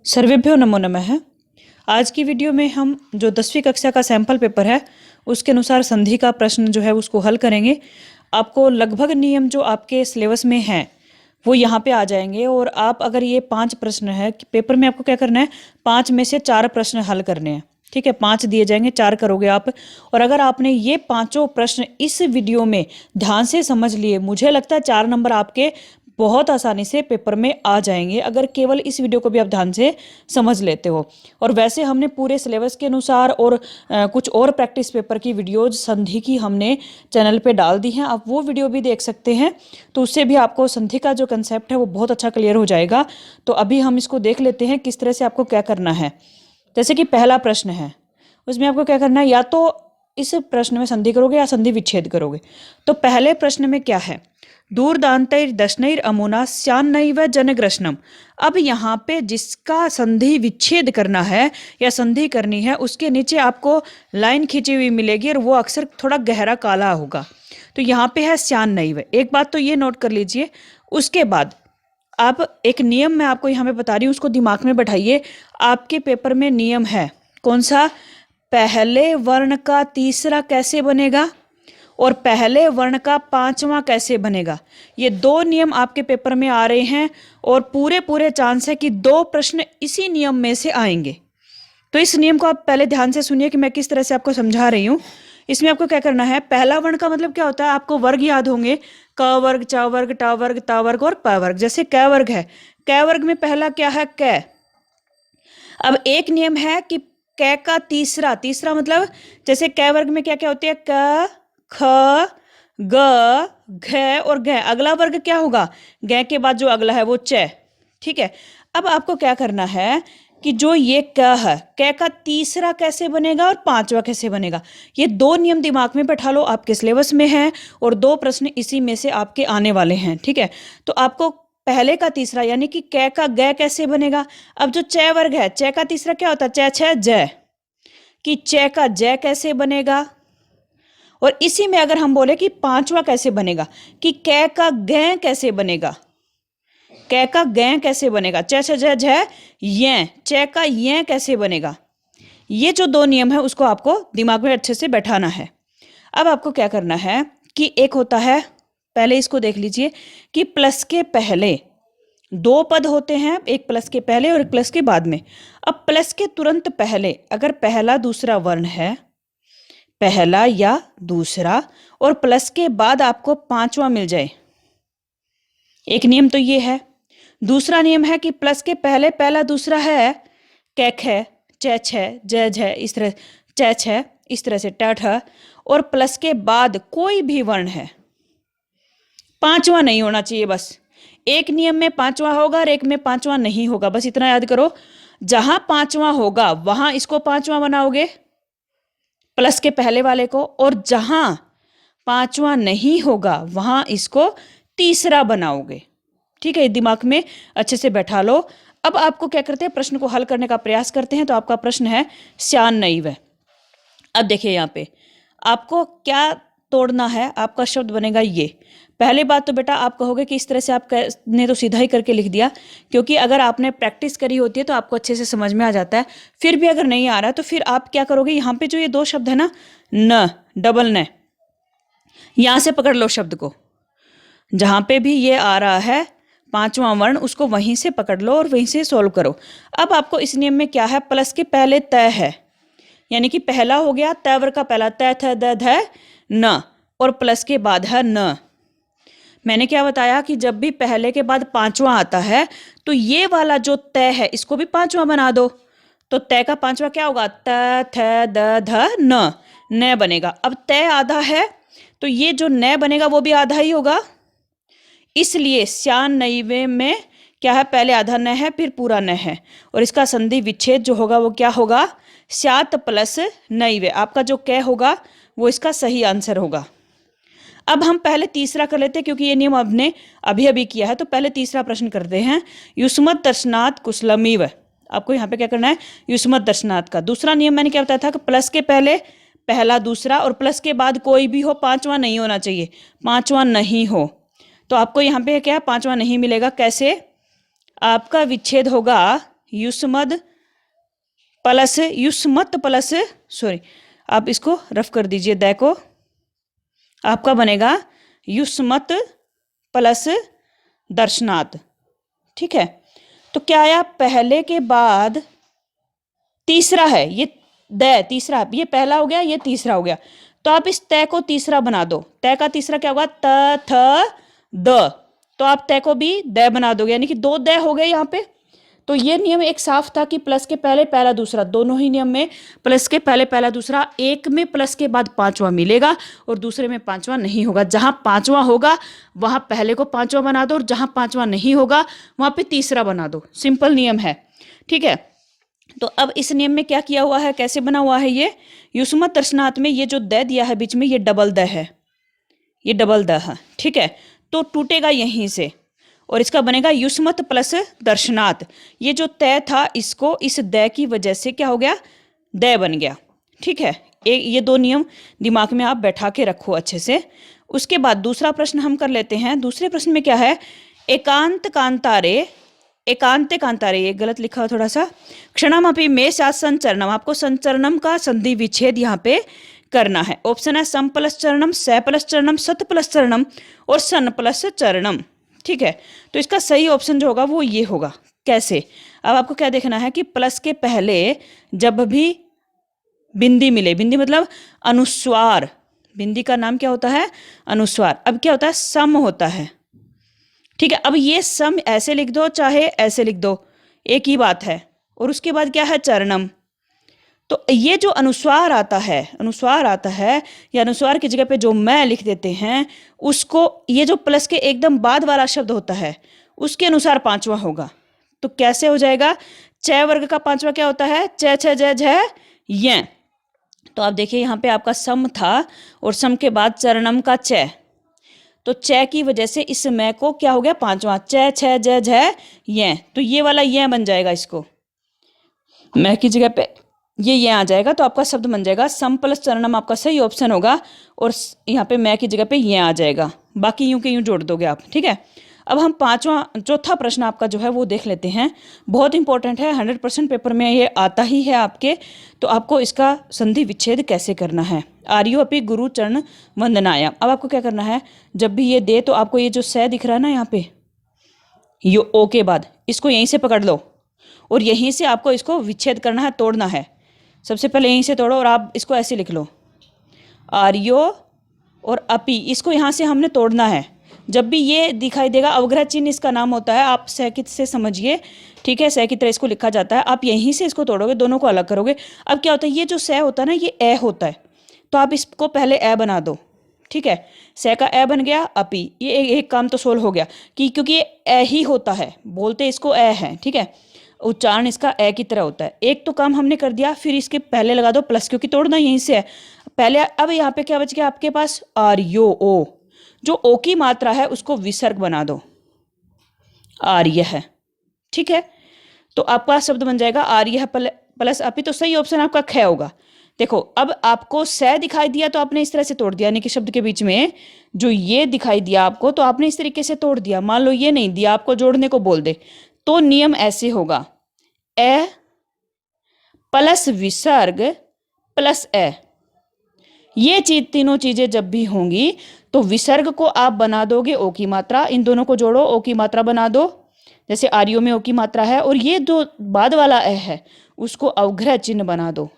सर्वेभ्यो नमो नमः। आज की वीडियो में हम जो 10वीं कक्षा का सैंपल पेपर है उसके अनुसार संधि का प्रश्न जो है उसको हल करेंगे। आपको लगभग नियम जो आपके सिलेबस में हैं वो यहाँ पे आ जाएंगे और आप अगर ये 5 प्रश्न है कि पेपर में आपको क्या करना है, 5 में से 4 प्रश्न हल करने हैं। ठीक है, 5 दिए जाएंगे, 4 करोगे आप। और अगर आपने ये पांचों प्रश्न इस वीडियो में ध्यान से समझ लिए, मुझे लगता है 4 नंबर आपके बहुत आसानी से पेपर में आ जाएंगे अगर केवल इस वीडियो को भी आप ध्यान से समझ लेते हो। और वैसे हमने पूरे सिलेबस के अनुसार और कुछ और प्रैक्टिस पेपर की वीडियोज संधि की हमने चैनल पे डाल दी हैं, आप वो वीडियो भी देख सकते हैं। तो उससे भी आपको संधि का जो कंसेप्ट है वो बहुत अच्छा क्लियर हो जाएगा। तो अभी हम इसको देख लेते हैं किस तरह से आपको क्या करना है। जैसे कि पहला प्रश्न है, उसमें आपको क्या करना है, या तो इस प्रश्न में संधि करोगे या संधि विच्छेद करोगे। तो पहले प्रश्न में क्या है, दूरदान्तैर दशनैर अमुना स्यान्नैव जनग्रशनम। अब यहाँ पे जिसका संधि विच्छेद करना है या संधि करनी है उसके नीचे आपको लाइन खींची हुई मिलेगी और वो अक्सर थोड़ा गहरा काला होगा। तो यहाँ पे है स्यान्नैव। एक बात तो ये नोट कर लीजिए। उसके बाद आप एक नियम मैं आपको यहाँ पे बता रही हूँ, उसको दिमाग में बैठाइए। आपके पेपर में नियम है कौन सा, पहले वर्ण का तीसरा कैसे बनेगा और पहले वर्ण का पांचवा कैसे बनेगा। ये 2 नियम आपके पेपर में आ रहे हैं और पूरे चांस है कि 2 प्रश्न इसी नियम में से आएंगे। तो इस नियम को आप पहले ध्यान से सुनिए कि मैं किस तरह से आपको समझा रही हूँ। इसमें आपको क्या करना है, पहला वर्ण का मतलब क्या होता है, आपको वर्ग याद होंगे, क वर्ग, च वर्ग, ट वर्ग, ता वर्ग और प वर्ग। जैसे क वर्ग है, क वर्ग में पहला क्या है, क। अब एक नियम है कि क का तीसरा मतलब जैसे क वर्ग में क्या क्या होते हैं, क, ख, ग, घ और घ। अगला वर्ग क्या होगा, घ के बाद जो अगला है वो च। ठीक है, अब आपको क्या करना है कि जो ये क है, क का तीसरा कैसे बनेगा और पांचवा कैसे बनेगा। ये 2 नियम दिमाग में बैठा लो, आपके सिलेबस में है और 2 प्रश्न इसी में से आपके आने वाले हैं। ठीक है, तो आपको पहले का तीसरा यानी कि क का ग कैसे बनेगा। अब जो च वर्ग है, च का तीसरा क्या होता है, च छ ज, कि च का ज कैसे बनेगा। और इसी में अगर हम बोले कि पांचवा कैसे बनेगा, कि क का ग कैसे बनेगा, क का ग कैसे बनेगा, च छ ज झ य, च का य कैसे बनेगा। ये जो 2 नियम है उसको आपको दिमाग में अच्छे से बैठाना है। अब आपको क्या करना है कि एक होता है, पहले इसको देख लीजिए कि प्लस के पहले 2 पद होते हैं, एक प्लस के पहले और एक प्लस के बाद में। अब प्लस के तुरंत पहले अगर पहला दूसरा वर्ण है, पहला या दूसरा, और प्लस के बाद आपको पांचवा मिल जाए, एक नियम तो ये है। दूसरा नियम है कि प्लस के पहले पहला दूसरा है, कैख है, च छ ज झ, इस तरह च छ, इस तरह से ट ठ, और प्लस के बाद कोई भी वर्ण है, पांचवा नहीं होना चाहिए। बस एक नियम में पांचवा होगा और एक में पांचवा नहीं होगा, बस इतना याद करो। जहां पांचवा होगा वहां इसको पांचवा बनाओगे, प्लस के पहले वाले को, और जहां पांचवा नहीं होगा वहां इसको तीसरा बनाओगे। ठीक है, दिमाग में अच्छे से बैठा लो। अब आपको क्या करते हैं, प्रश्न को हल करने का प्रयास करते हैं। तो आपका प्रश्न है स्यान्नैव। अब देखिए यहाँ पे आपको क्या तोड़ना है, आपका शब्द बनेगा ये। पहली बात तो बेटा आप कहोगे कि इस तरह से आपने तो सीधा ही करके लिख दिया, क्योंकि अगर आपने प्रैक्टिस करी होती है तो आपको अच्छे से समझ में आ जाता है। फिर भी अगर नहीं आ रहा है तो फिर आप क्या करोगे, यहाँ पे जो ये 2 शब्द है ना, न डबल न, यहाँ से पकड़ लो शब्द को। जहाँ पे भी ये आ रहा है पांचवा वर्ण, उसको वहीं से पकड़ लो और वहीं से सोल्व करो। अब आपको इस नियम में क्या है, प्लस के पहले तय है, यानी कि पहला हो गया तय वर्ग का पहला, तय थ द ध न, और प्लस के बाद है न। मैंने क्या बताया कि जब भी पहले के बाद पांचवा आता है तो ये वाला जो तय है इसको भी पांचवा बना दो। तो तय का पांचवा क्या होगा, त थ द ध न बनेगा। अब तय आधा है तो ये जो न बनेगा वो भी आधा ही होगा, इसलिए स्यान्नैव में क्या है, पहले आधा न है फिर पूरा न है, और इसका संधि विच्छेद जो होगा वो क्या होगा, स्यात् प्लस नैव। आपका जो क होगा वो इसका सही आंसर होगा। अब हम पहले तीसरा कर लेते हैं, क्योंकि ये नियम आपने अभी अभी किया है। तो पहले तीसरा प्रश्न करते हैं, युष्मत् दर्शनात् कुशलमिव। आपको यहाँ पे क्या करना है, युष्मत् दर्शनात् का दूसरा नियम मैंने क्या बताया था कि प्लस के पहले पहला दूसरा और प्लस के बाद कोई भी हो, पांचवा नहीं होना चाहिए, पांचवा नहीं हो। तो आपको यहाँ पे क्या, पांचवा नहीं मिलेगा। कैसे, आपका विच्छेद होगा युष्मद प्लस युष्मत प्लस सॉरी, आप इसको रफ कर दीजिए, दै को आपका बनेगा युष्मत प्लस दर्शनात्। ठीक है, तो क्या आया, पहले के बाद तीसरा है, ये दै तीसरा, ये पहला हो गया, ये तीसरा हो गया, तो आप इस तय को तीसरा बना दो। तय का तीसरा क्या होगा, त थ द, तो आप तय को भी दै बना दोगे, यानी कि दो दै हो गए यहाँ पे। तो ये नियम एक साफ था कि प्लस के पहले पहला दूसरा, दोनों ही नियम में प्लस के पहले पहला दूसरा, एक में प्लस के बाद पांचवा मिलेगा और दूसरे में पांचवा नहीं होगा। जहां पांचवा होगा वहां पहले को पांचवा बना दो और जहां पांचवा नहीं होगा वहां पे तीसरा बना दो। सिंपल नियम है। ठीक है, तो अब इस नियम में क्या किया हुआ है, कैसे बना हुआ है ये, युष्मत दर्शनात् में ये जो द दिया है बीच में, ये डबल द है, ये डबल द है। ठीक है, तो टूटेगा यहीं से और इसका बनेगा युष्मत प्लस दर्शनात्। ये जो तय था इसको इस द की वजह से क्या हो गया, द बन गया। ठीक है, ये दो नियम दिमाग में आप बैठा के रखो अच्छे से। उसके बाद दूसरा प्रश्न हम कर लेते हैं। दूसरे प्रश्न में क्या है, एकांत कांतारे, एकांत कांतारे, ये गलत लिखा हो थोड़ा सा, क्षणम अपि मे साथ संचरणम, आपको संचरणम का संधि विच्छेद यहाँ पे करना है। ऑप्शन है सम प्लस चरणम, स प्लस चरणम, सत प्लस चरणम और सन प्लस चरणम। ठीक है, तो इसका सही ऑप्शन जो होगा वो ये होगा। कैसे, अब आपको क्या देखना है कि प्लस के पहले जब भी बिंदी मिले, बिंदी मतलब अनुस्वार, बिंदी का नाम क्या होता है, अनुस्वार। अब क्या होता है, सम होता है। ठीक है, अब ये सम ऐसे लिख दो चाहे ऐसे लिख दो, एक ही बात है। और उसके बाद क्या है, चरणम। तो ये जो अनुस्वार आता है, अनुस्वार आता है, या अनुस्वार की जगह पे जो मैं लिख देते हैं उसको, ये जो प्लस के एकदम बाद वाला शब्द होता है उसके अनुसार पांचवा होगा। तो कैसे हो जाएगा, च वर्ग का पांचवा क्या होता है, च छ ज झ य। तो आप देखिए यहाँ पे आपका सम था और सम के बाद चरणम का च, तो च की वजह से इस मैं को क्या हो गया, पांचवा, च छ ज झ य। तो ये वाला ये बन जाएगा, इसको मैं की जगह पे ये आ जाएगा, तो आपका शब्द बन जाएगा सम प्लस चरणम, आपका सही ऑप्शन होगा। और यहाँ पे मैं की जगह पे ये आ जाएगा, बाकी यूं के यूं जोड़ दोगे आप। ठीक है, अब हम चौथा प्रश्न आपका जो है वो देख लेते हैं। बहुत इंपॉर्टेंट है, 100% पेपर में ये आता ही है आपके। तो आपको इसका संधि विच्छेद कैसे करना है। आर्यो अपि गुरु चरण वंदनाया, अब आपको क्या करना है, जब भी ये दे तो आपको ये जो स दिख रहा है ना यहाँ पे, ये ओ के बाद इसको यहीं से पकड़ लो और यहीं से आपको इसको विच्छेद करना है, तोड़ना है। सबसे पहले यहीं से तोड़ो और आप इसको ऐसे लिख लो, आर्यो और अपि, इसको यहाँ से हमने तोड़ना है। जब भी ये दिखाई देगा, अवग्रह चिन्ह इसका नाम होता है, आप सैकित से समझिए। ठीक है, सै की तरह इसको लिखा जाता है। आप यहीं से इसको तोड़ोगे, दोनों को अलग करोगे। अब क्या होता है, ये जो सै होता है ना, ये ए होता है, तो आप इसको पहले ए बना दो। ठीक है, सै का ए बन गया, अपि, ये एक काम तो सोल्व हो गया कि क्योंकि ये ए ही होता है, बोलते इसको ए है। ठीक है, उच्चारण इसका ए की तरह होता है। एक तो काम हमने कर दिया, फिर इसके पहले लगा दो प्लस, क्योंकि तोड़ना यहीं से है पहले। अब यहाँ पे क्या बच गया आपके पास, आर्यो ओ, जो ओ की मात्रा है उसको विसर्ग बना दो, आर्य है। ठीक है, तो आपका शब्द बन जाएगा आर्य प्लस अपि, तो सही ऑप्शन आपका ख होगा। देखो, अब आपको स दिखाई दिया तो आपने इस तरह से तोड़ दिया, यानी कि शब्द के बीच में जो ये दिखाई दिया आपको, तो आपने इस तरीके से तोड़ दिया। मान लो ये नहीं दिया, आपको जोड़ने को बोल दे, तो नियम ऐसे होगा, ए प्लस विसर्ग प्लस ए। ये तीनों चीजें जब भी होंगी तो विसर्ग को आप बना दोगे ओ की मात्रा, इन दोनों को जोड़ो, ओ की मात्रा बना दो, जैसे आर्यो में ओ की मात्रा है, और ये जो बाद वाला ए है उसको अवग्रह चिन्ह बना दो।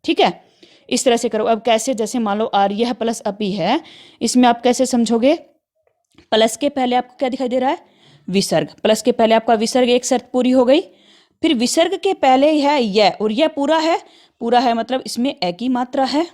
ठीक है, इस तरह से करो। अब कैसे, जैसे मान लो आर्य प्लस अपि है, इसमें आप कैसे समझोगे, प्लस के पहले आपको क्या दिखाई दे रहा है, विसर्ग। प्लस के पहले आपका विसर्ग, एक शर्त पूरी हो गई। फिर विसर्ग के पहले है यह, और यह पूरा है, पूरा है मतलब इसमें ए की मात्रा है,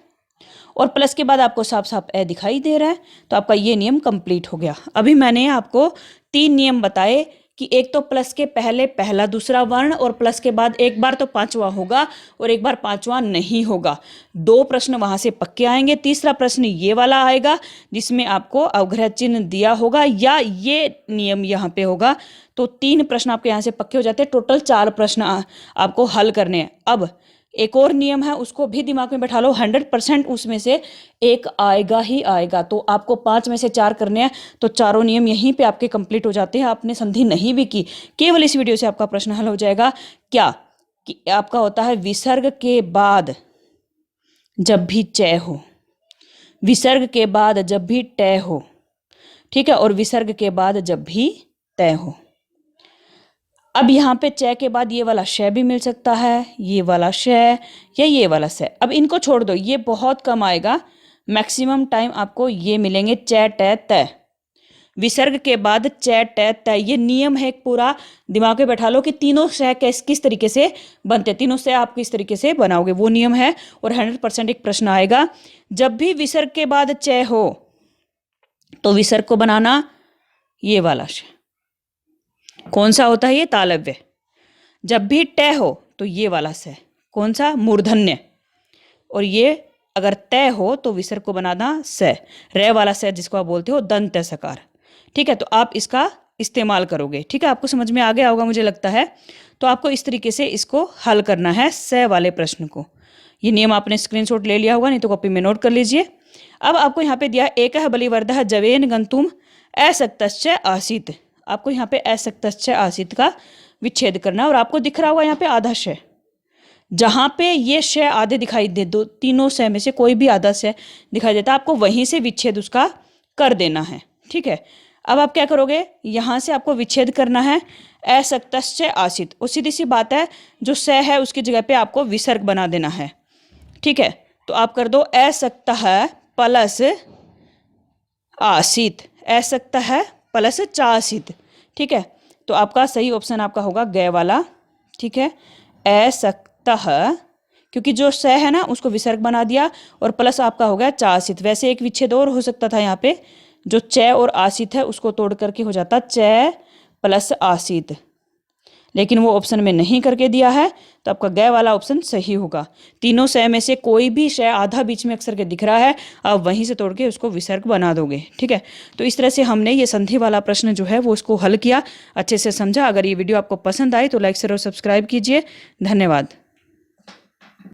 और प्लस के बाद आपको साफ साफ ए दिखाई दे रहा है, तो आपका ये नियम कंप्लीट हो गया। अभी मैंने आपको 3 नियम बताए कि एक तो प्लस के पहले पहला दूसरा वर्ण, और प्लस के बाद एक बार तो पांचवा होगा और एक बार पांचवा नहीं होगा। 2 प्रश्न वहां से पक्के आएंगे। तीसरा प्रश्न ये वाला आएगा जिसमें आपको अवग्रह चिन्ह दिया होगा या ये नियम यहाँ पे होगा। तो 3 प्रश्न आपके यहाँ से पक्के हो जाते हैं। टोटल 4 प्रश्न आपको हल करने हैं। अब एक और नियम है, उसको भी दिमाग में बैठा लो, 100% उसमें से एक आएगा ही आएगा। तो आपको 5 में से 4 करने हैं, तो चारों नियम यहीं पे आपके कंप्लीट हो जाते हैं। आपने संधि नहीं भी की, केवल इस वीडियो से आपका प्रश्न हल हो जाएगा। क्या कि आपका होता है विसर्ग के बाद जब भी चय हो, विसर्ग के बाद जब भी टय हो, ठीक है, और विसर्ग के बाद जब भी तय हो। अब यहाँ पे चय के बाद ये वाला श भी मिल सकता है, ये वाला श या ये वाला स। अब इनको छोड़ दो, ये बहुत कम आएगा, मैक्सिमम टाइम आपको ये मिलेंगे चय टय तय। विसर्ग के बाद चय टय तय, ये नियम है एक पूरा, दिमाग में बैठा लो कि तीनों श किस तरीके से बनते, तीनों श आप किस तरीके से बनाओगे, वो नियम है। और 100% एक प्रश्न आएगा, जब भी विसर्ग के बाद चय हो तो विसर्ग को बनाना ये वाला श, कौन सा होता है ये, तालव्य। जब भी टय हो तो ये वाला स, कौन सा, मूर्धन्य। और ये अगर तय हो तो विसर्ग को बनाना स, रे वाला स जिसको आप बोलते हो दंत सकार। ठीक है, तो आप इसका इस्तेमाल करोगे। ठीक है, आपको समझ में आ गया होगा मुझे लगता है। तो आपको इस तरीके से इसको हल करना है, स वाले प्रश्न को। ये नियम आपने स्क्रीनशॉट ले लिया होगा, नहीं तो कॉपी में नोट कर लीजिए। अब आपको यहाँ पे दिया एकः बलिवर्धः जवेन गंतुम असक्तश्च आसीत्। आपको यहाँ पे असक्तश्च आसीत् का विच्छेद करना, और आपको दिख रहा होगा यहाँ पे आधा श, जहाँ पे ये श आधे दिखाई दे, दो तीनों श में से कोई भी आधा श दिखाई देता, आपको वहीं से विच्छेद उसका कर देना है। ठीक है, अब आप क्या करोगे, यहाँ से आपको विच्छेद करना है असक्तश्च आसीत्, और सीधी सी बात है, जो स है उसकी जगह पे आपको विसर्ग बना देना है। ठीक है, तो आप कर दो असक्तः प्लस आसीत्, असक्तः प्लस चासीत्। ठीक है, तो आपका सही ऑप्शन आपका होगा ग वाला। ठीक है, असक्तः, क्योंकि जो स है ना उसको विसर्ग बना दिया, और प्लस आपका हो गया चासीत्। वैसे एक विच्छेद और हो सकता था यहाँ पे, जो च और आसीत् है उसको तोड़ करके हो जाता च प्लस आसीत्, लेकिन वो ऑप्शन में नहीं करके दिया है, तो आपका ग वाला ऑप्शन सही होगा। तीनों श में से कोई भी श आधा बीच में अक्सर के दिख रहा है, आप वहीं से तोड़ के उसको विसर्ग बना दोगे। ठीक है, तो इस तरह से हमने ये संधि वाला प्रश्न जो है वो उसको हल किया, अच्छे से समझा। अगर ये वीडियो आपको पसंद आई तो लाइक शेयर और सब्सक्राइब कीजिए। धन्यवाद।